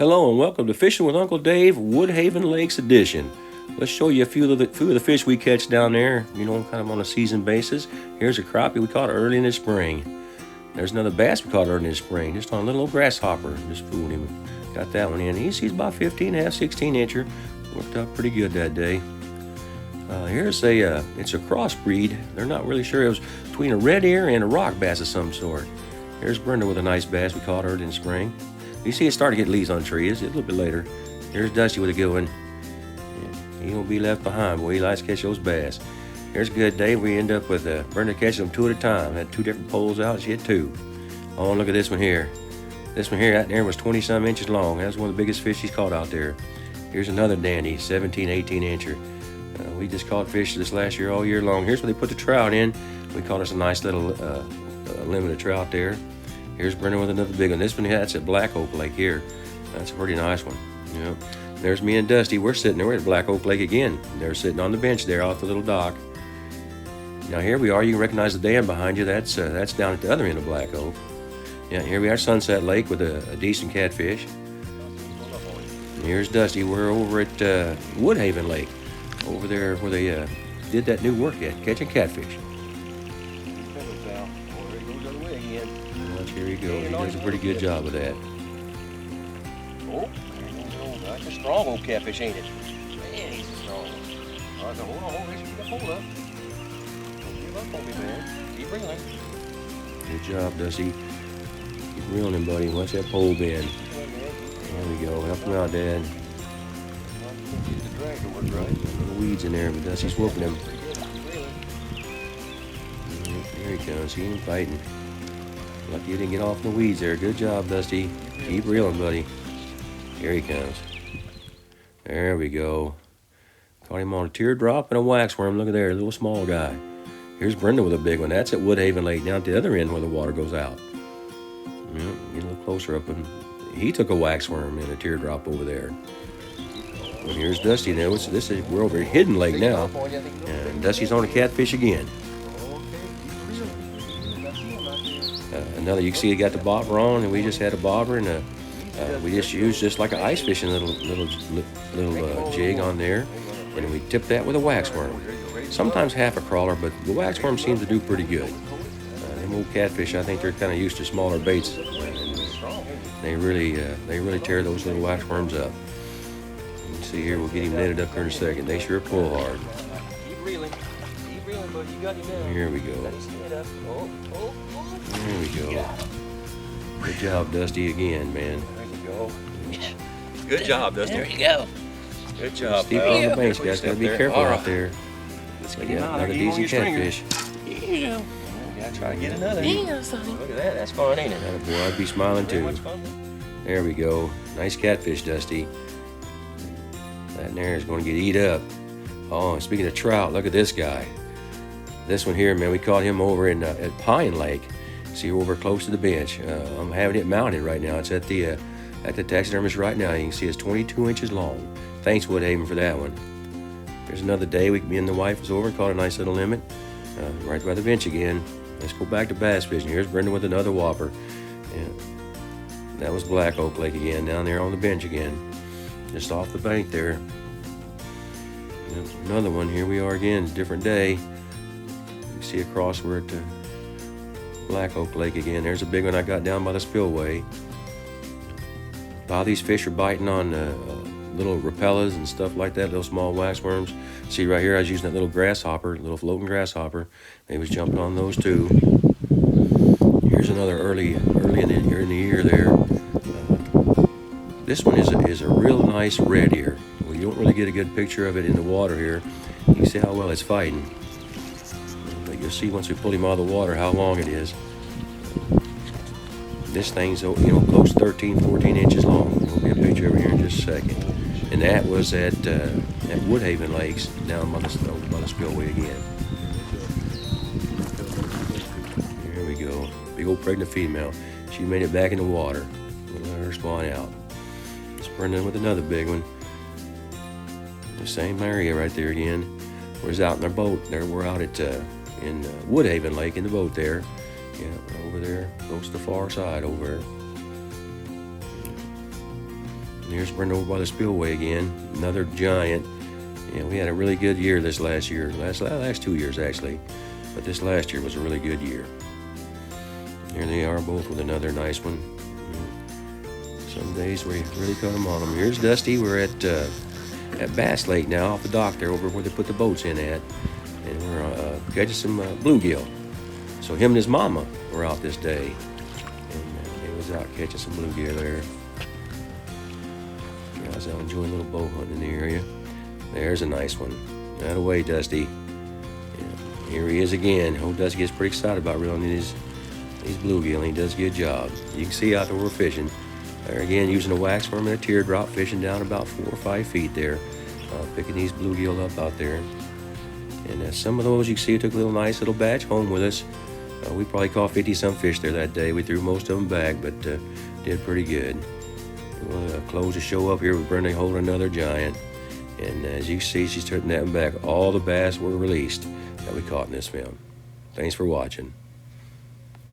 Hello and welcome to Fishing with Uncle Dave, Woodhaven Lakes edition. Let's show you a few of the fish we catch down there, kind of on a season basis. Here's a crappie we caught early in the spring. There's another bass we caught early in the spring, just on a little old grasshopper. Just fooled him. Got that one in. He's about 15 and a half, 16 incher. Worked out pretty good that day. Here's it's a crossbreed. They're not really sure. It was between a red ear and a rock bass of some sort. Here's Brenda with a nice bass we caught early in the spring. You see it started to get leaves on trees a little bit later. Here's Dusty with a good one. Yeah, he won't be left behind, boy. He likes to catch those bass. Here's a good day. We end up with Brenda catching them two at a time. Had two different poles out. She had two. Oh, look at this one here. This one here out there was 20-some inches long. That's one of the biggest fish she's caught out there. Here's another dandy, 17, 18 incher. We just caught fish this last year all year long. Here's where they put the trout in. We caught us a nice little limit of trout there. Here's Brenda with another big one. This one, that's at Black Oak Lake here. That's a pretty nice one. Yep. There's me and Dusty. We're sitting there. We're at Black Oak Lake again. They're sitting on the bench there off the little dock. Now here we are. You can recognize the dam behind you. That's down at the other end of Black Oak. Yeah, here we are, Sunset Lake with a decent catfish. And here's Dusty. We're over at Woodhaven Lake, over there where they did that new work at catching catfish. Here you go. He does a pretty good job of that. Oh, that's a strong old catfish, ain't it? Man, he's strong. All right, now hold on. Keep that pole up. Don't give up on me, man. Keep reeling. Good job, Dusty. Keep reeling him, buddy. Watch that pole bend. There we go. Help him out, Dad. Get the drag to work right. Little weeds in there, but Dusty's whooping him. There he comes. He ain't fighting. Lucky you didn't get off in the weeds there. Good job, Dusty. Keep reeling, buddy. Here he comes. There we go. Caught him on a teardrop and a waxworm. Look at there, a little small guy. Here's Brenda with a big one. That's at Woodhaven Lake, down at the other end where the water goes out. Yep, get a little closer up. And he took a waxworm and a teardrop over there. And here's Dusty now. We're over at Hidden Lake now. And Dusty's on a catfish again. Another, you can see he got the bobber on, and we just had a bobber, and we just used just like an ice fishing little jig on there, and we tipped that with a waxworm. Sometimes half a crawler, but the waxworm seems to do pretty good. Them old catfish, I think they're kind of used to smaller baits, and they really tear those little waxworms up. You can see here, we'll get him netted up here in a second. They sure pull hard. Keep reeling, buddy. You got him now. Here we go. There we go. Good job, Dusty, again, man. There you go. Good job, Dusty. There you go. Good job. Keep it on the bench, guys. Gotta be careful out there. Let's But get him yeah, out. another decent catfish. There you go. We gotta try to get another. There you go, Sonny. Look at that. That's fun, ain't it? That boy, I'd be smiling Very too. much fun. There we go. Nice catfish, Dusty. That in there is going to get eat up. Oh, and speaking of trout, look at this guy. This one here, man, we caught him over in at Pine Lake. See, over close to the bench. I'm having it mounted right now. It's at the taxidermist right now. You can see it's 22 inches long. Thanks, Woodhaven, for that one. There's another day. Me and the wife was over and caught a nice little limit right by the bench again. Let's go back to bass fishing. Here's Brenda with another whopper. Yeah. That was Black Oak Lake again, down there on the bench again. Just off the bank there. Yep, another one. Here we are again. It's a different day. You see across, we're at Black Oak Lake again. There's a big one I got down by the spillway. A lot of these fish are biting on little repellas and stuff like that, little small waxworms. See right here, I was using that little grasshopper, little floating grasshopper. They was jumping on those too. Here's another early in the year there. This one is a real nice red ear. Well, you don't really get a good picture of it in the water here. You can see how well it's fighting. But you'll see once we pull him out of the water how long it is. This thing's close to 13, 14 inches long. We'll get a picture over here in just a second. And that was at Woodhaven Lakes down by the spillway again. Here we go. Big old pregnant female. She made it back in the water. We'll let her spawn out. Let's bring in with another big one. The same area right there again. We're out in our boat. We're out at in Woodhaven Lake in the boat there. Yeah, over there, close to the far side over there. Here's Brenda over by the spillway again, another giant. Yeah, we had a really good year this last year, last 2 years actually, but this last year was a really good year. Here they are both with another nice one. Some days we really cut them on them. Here's Dusty. We're at Bass Lake now, off the dock there, over where they put the boats in at, and we're catching some bluegill. So him and his mama were out this day, and he was out catching some bluegill there. I was out enjoying a little bow hunting in the area. There's a nice one. That away, Dusty. Yeah, here he is again. Old Dusty gets pretty excited about reeling in these bluegill, and he does a good job. You can see out there we're fishing. There again, using a wax worm and a teardrop, fishing down about 4 or 5 feet there, picking these bluegill up out there. And some of those you can see took a nice little batch home with us. We probably caught 50-some fish there that day. We threw most of them back, but did pretty good. We'll close the show up here with Brenda holding another giant. And as you can see, she's turning that one back. All the bass were released that we caught in this film. Thanks for watching.